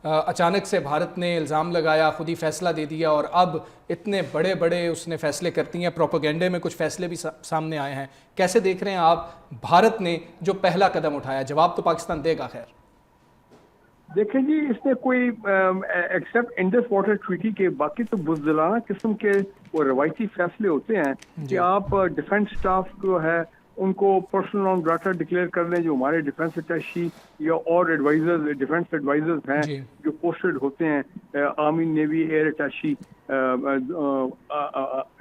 अचानक से भारत ने इल्ज़ाम लगाया, खुद ही फैसला दे दिया और अब इतने बड़े बड़े उसने फैसले करती हैं। प्रोपेगेंडे में कुछ फैसले भी सामने आए हैं। कैसे देख रहे हैं आप भारत ने जो पहला कदम उठाया? जवाब तो पाकिस्तान देगा। खैर देखें जी, इसमें कोई एक्सेप्ट इंडस वाटर ट्रीटी के बाकी तो बुज़दिलाना किस्म के वो रवायती फैसले होते हैं कि आप डिफेंस स्टाफ जो है उनको पर्सनल ऑन डाटा डिक्लेयर कर लें, जो हमारे डिफेंस अटैची या और एडवाइजर्स, डिफेंस एडवाइजर्स हैं जो पोस्टेड होते हैं आर्मी, नेवी, एयर अटैची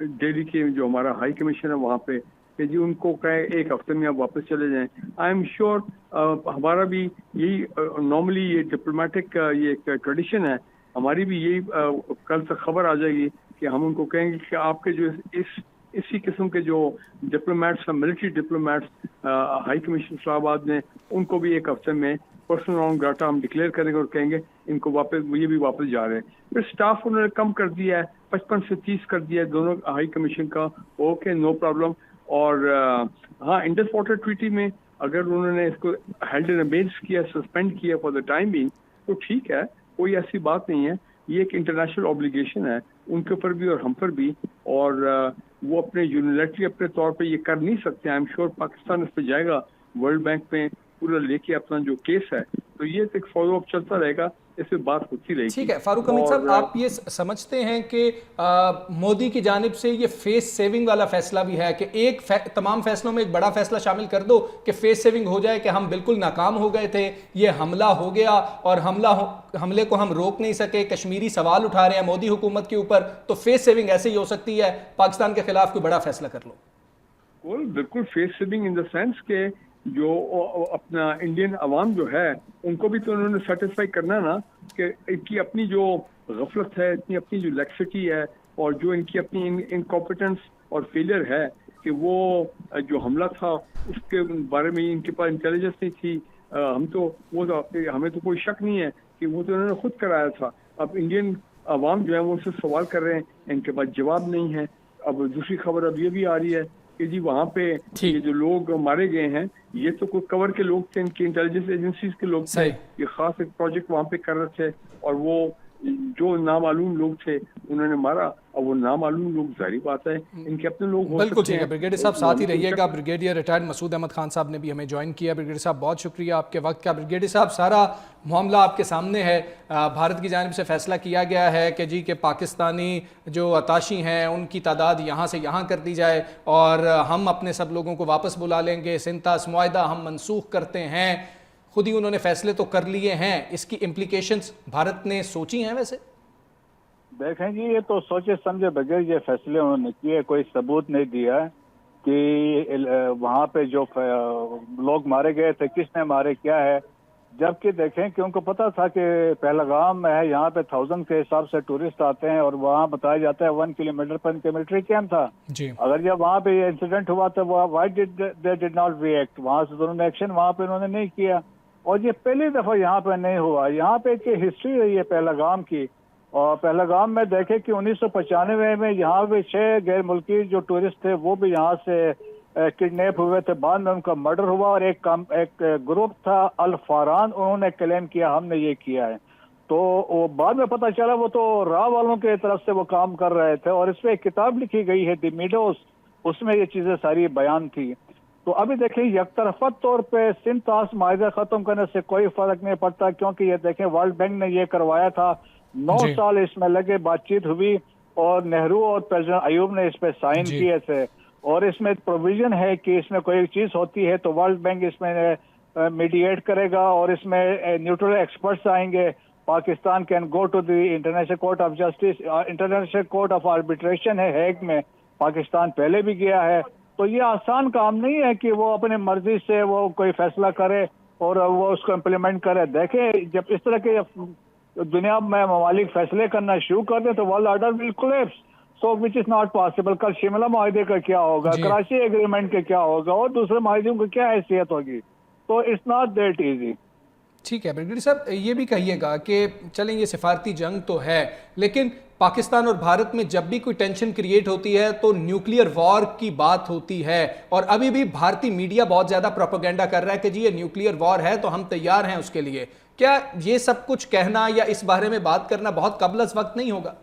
दिल्ली के, जो हमारा हाई कमीशन है वहाँ पे, कि जी उनको कहे एक हफ्ते में आप वापस चले जाएं। आई एम श्योर हमारा भी यही नॉर्मली ये डिप्लोमेटिक ये एक ट्रेडिशन है, हमारी भी यही कल तक खबर आ जाएगी कि हम उनको कहेंगे कि आपके जो इसी किस्म के जो डिप्लोमेट्स हैं, military diplomats high commission Islamabad ने, उनको भी एक हफ्ते में पर्सनल ऑन डाटा हम डिक्लेयर करेंगे और कहेंगे इनको वापस, ये भी वापस जा रहे हैं। फिर स्टाफ उन्होंने कम कर दिया है, 55 से 30 कर दिया है दोनों हाई कमीशन का। Okay, no problem. और हाँ, इंडस वाटर ट्रीटी में अगर उन्होंने इसको हेल्ड इन अबेंस किया, सस्पेंड किया फॉर द टाइम बीइंग, तो ठीक है, कोई ऐसी बात नहीं है। ये एक इंटरनेशनल ऑब्लिगेशन है उनके ऊपर भी और हम पर भी, और वो अपने यूनिलैटरली अपने तौर पे ये कर नहीं सकते। आई एम श्योर पाकिस्तान इस पे जाएगा वर्ल्ड बैंक में पूरा लेके अपना जो केस है, तो ये एक फॉलो अप चलता रहेगा, इसमें बात होती रहेगी। ठीक है फारूक हमीद साहब, आप ये समझते हैं कि मोदी की जानिब से ये फेस सेविंग वाला फैसला भी है कि तमाम फैसलों में एक बड़ा फैसला शामिल कर दो कि फेस सेविंग हो जाए, कि हम बिल्कुल नाकाम हो गए थे, ये हमला हो गया और हमले को हम रोक नहीं सके, कश्मीरी सवाल उठा रहे हैं मोदी हुकूमत के ऊपर, तो फेस सेविंग ऐसे ही हो सकती है, पाकिस्तान के खिलाफ कोई बड़ा फैसला कर लो? बिल्कुल face saving in the sense के जो अपना इंडियन अवाम जो है उनको भी तो उन्होंने सेटिस्फाई करना ना, कि इनकी अपनी जो गफलत है, इतनी अपनी जो लैक्सिटी है और जो इनकी अपनी इनकॉम्पिटेंस और फेलियर है, कि वो जो हमला था उसके बारे में इनके पास इंटेलिजेंस नहीं थी। हम तो वो तो हमें तो कोई शक नहीं है कि वो तो उन्होंने खुद कराया था। अब इंडियन अवाम जो है वो उनसे सवाल कर रहे हैं, इनके पास जवाब नहीं है। अब दूसरी खबर अब ये भी आ रही है कि जी वहाँ पे ये जो लोग मारे गए हैं, ये तो कोई कवर के लोग थे, इनकी इंटेलिजेंस एजेंसीज के लोग थे, ये खास एक प्रोजेक्ट वहाँ पे कर रहे थे, और वो जो नामालूम लोग थे उन्होंने मारा। अब वो नामालूम लोग, जाहिर बात है इनके अपने लोग हो बिल्कुल सकते हैं। ब्रिगेडियर साहब साथ ही रहिएगा। ब्रिगेडियर रिटायर्ड मसूद अहमद खान साहब ने भी हमें ज्वाइन किया। ब्रिगेडियर साहब बहुत शुक्रिया आपके वक्त का। ब्रिगेडियर साहब, सारा मामला आपके सामने है, भारत की जानिब से फैसला किया गया है कि जी के पाकिस्तानी जो अताशी हैं उनकी तादाद यहाँ से यहाँ कर दी जाए और हम अपने सब लोगों को वापस बुला लेंगे, सिंतास मुआहदा हम मनसूख करते हैं। खुद ही उन्होंने फैसले तो कर लिए हैं, इसकी इम्प्लीकेशंस भारत ने सोची हैं? वैसे देखें जी, ये तो सोचे समझे बगैर ये फैसले उन्होंने किए, कोई सबूत नहीं दिया कि वहाँ पे जो लोग मारे गए थे किसने मारे, क्या है। जबकि देखें कि उनको पता था कि पहलगाम है, यहाँ पे 1000 के हिसाब से टूरिस्ट आते हैं और वहाँ बताया जाता है 1 किलोमीटर पर इनके मिलिट्री कैंप था जी। अगर जब वहाँ पे ये इंसिडेंट हुआ तो व्हाई डिड नॉट रिएक्ट, वहाँ से उन्होंने एक्शन वहाँ पे उन्होंने नहीं किया। और ये पहली दफा यहाँ पे नहीं हुआ। यहाँ पे एक हिस्ट्री रही है पहलगाम की, और पहलगाम में देखे कि 1995 में यहाँ पे 6 गैर मुल्की जो टूरिस्ट थे वो भी यहाँ से किडनैप हुए थे, बाद में उनका मर्डर हुआ। और एक ग्रुप था अल फारान, उन्होंने क्लेम किया हमने ये किया है, तो वो बाद में पता चला वो तो रा वालों के तरफ से वो काम कर रहे थे। और इस पर एक किताब लिखी गई है द मीडोज, उसमें ये चीजें सारी बयान थी। तो अभी देखिए यकतरफा तौर पे सिंतास माहिदा खत्म करने से कोई फर्क नहीं पड़ता, क्योंकि ये देखें वर्ल्ड बैंक ने ये करवाया था, 9 साल इसमें लगे, बातचीट हुई और नेहरू और प्रेसिडेंट अयूब ने इस पे साइन किए थे। और इसमें प्रोविजन है कि इसमें कोई चीज होती है तो वर्ल्ड बैंक इसमें मीडिएट करेगा और इसमें न्यूट्रल एक्सपर्ट्स आएंगे। Pakistan can go to the International Court of Justice, International Court of Arbitration है हेग में, पाकिस्तान पहले भी गया है। तो ये आसान काम नहीं है कि वो अपने मर्जी से वो कोई फैसला करे और वो उसको इम्प्लीमेंट करे। देखें जब इस तरह के दुनिया में ममालिक फैसले करना शुरू कर दे तो world order will collapse, so which is not possible. कल शिमला माहिदे का क्या होगा, कराची एग्रीमेंट का क्या होगा और दूसरे माहिदों की क्या हैसियत होगी, तो इट्स नॉट दैट इजी। ठीक है ब्रिगेडियर साहब, ये भी कहिएगा कि चलें ये सिफारती जंग तो है, लेकिन पाकिस्तान और भारत में जब भी कोई टेंशन क्रिएट होती है तो न्यूक्लियर वॉर की बात होती है, और अभी भी भारतीय मीडिया बहुत ज़्यादा प्रोपेगेंडा कर रहा है कि जी ये न्यूक्लियर वॉर है तो हम तैयार हैं उसके लिए। क्या ये सब कुछ कहना या इस बारे में बात करना बहुत कबल अज़ वक्त नहीं होगा?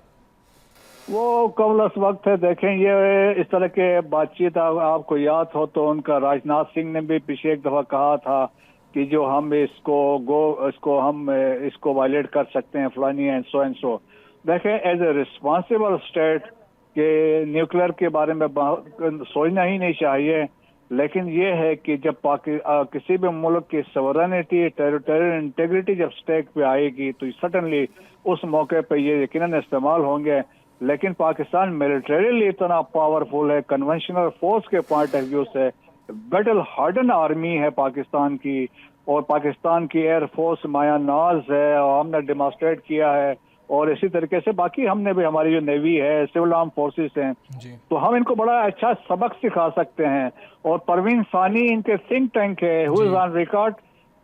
वो कबल अज़ वक्त है। देखें, ये इस तरह के बातचीत आपको याद हो तो उनका राजनाथ सिंह ने भी पिछले एक दफा कहा था कि जो हम इसको वायलेट कर सकते हैं फलानी एंड सो। देखें, एज ए रिस्पॉन्सिबल स्टेट के न्यूक्लियर के बारे में सोचना ही नहीं चाहिए, लेकिन ये है कि जब किसी भी मुल्क की सॉवरेनिटी, टेरिटोरियल इंटीग्रिटी जब स्टेक पे आएगी तो सडनली उस मौके पे ये यकीनन इस्तेमाल होंगे। लेकिन पाकिस्तान मिलिटरीली इतना पावरफुल है, कन्वेंशनल फोर्स के पॉइंट ऑफ व्यू से बैटल हार्डन आर्मी है पाकिस्तान की, और पाकिस्तान की एयरफोर्स माया नाज है और हमने डेमोस्ट्रेट किया है। और इसी तरीके से बाकी हमने भी, हमारी जो नेवी है, सिविल आर्म फोर्सेस हैं, तो हम इनको बड़ा अच्छा सबक सिखा सकते हैं। और परवीन सानी इनके थिंक टैंक है, हु इज ऑन रिकॉर्ड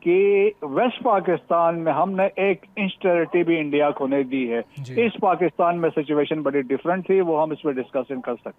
कि वेस्ट पाकिस्तान में हमने 1 इंच टेरिटरी भी इंडिया को नहीं दी है। इस पाकिस्तान में सिचुएशन बड़ी डिफरेंट थी, वो हम इस पर डिस्कशन कर सकते हैं।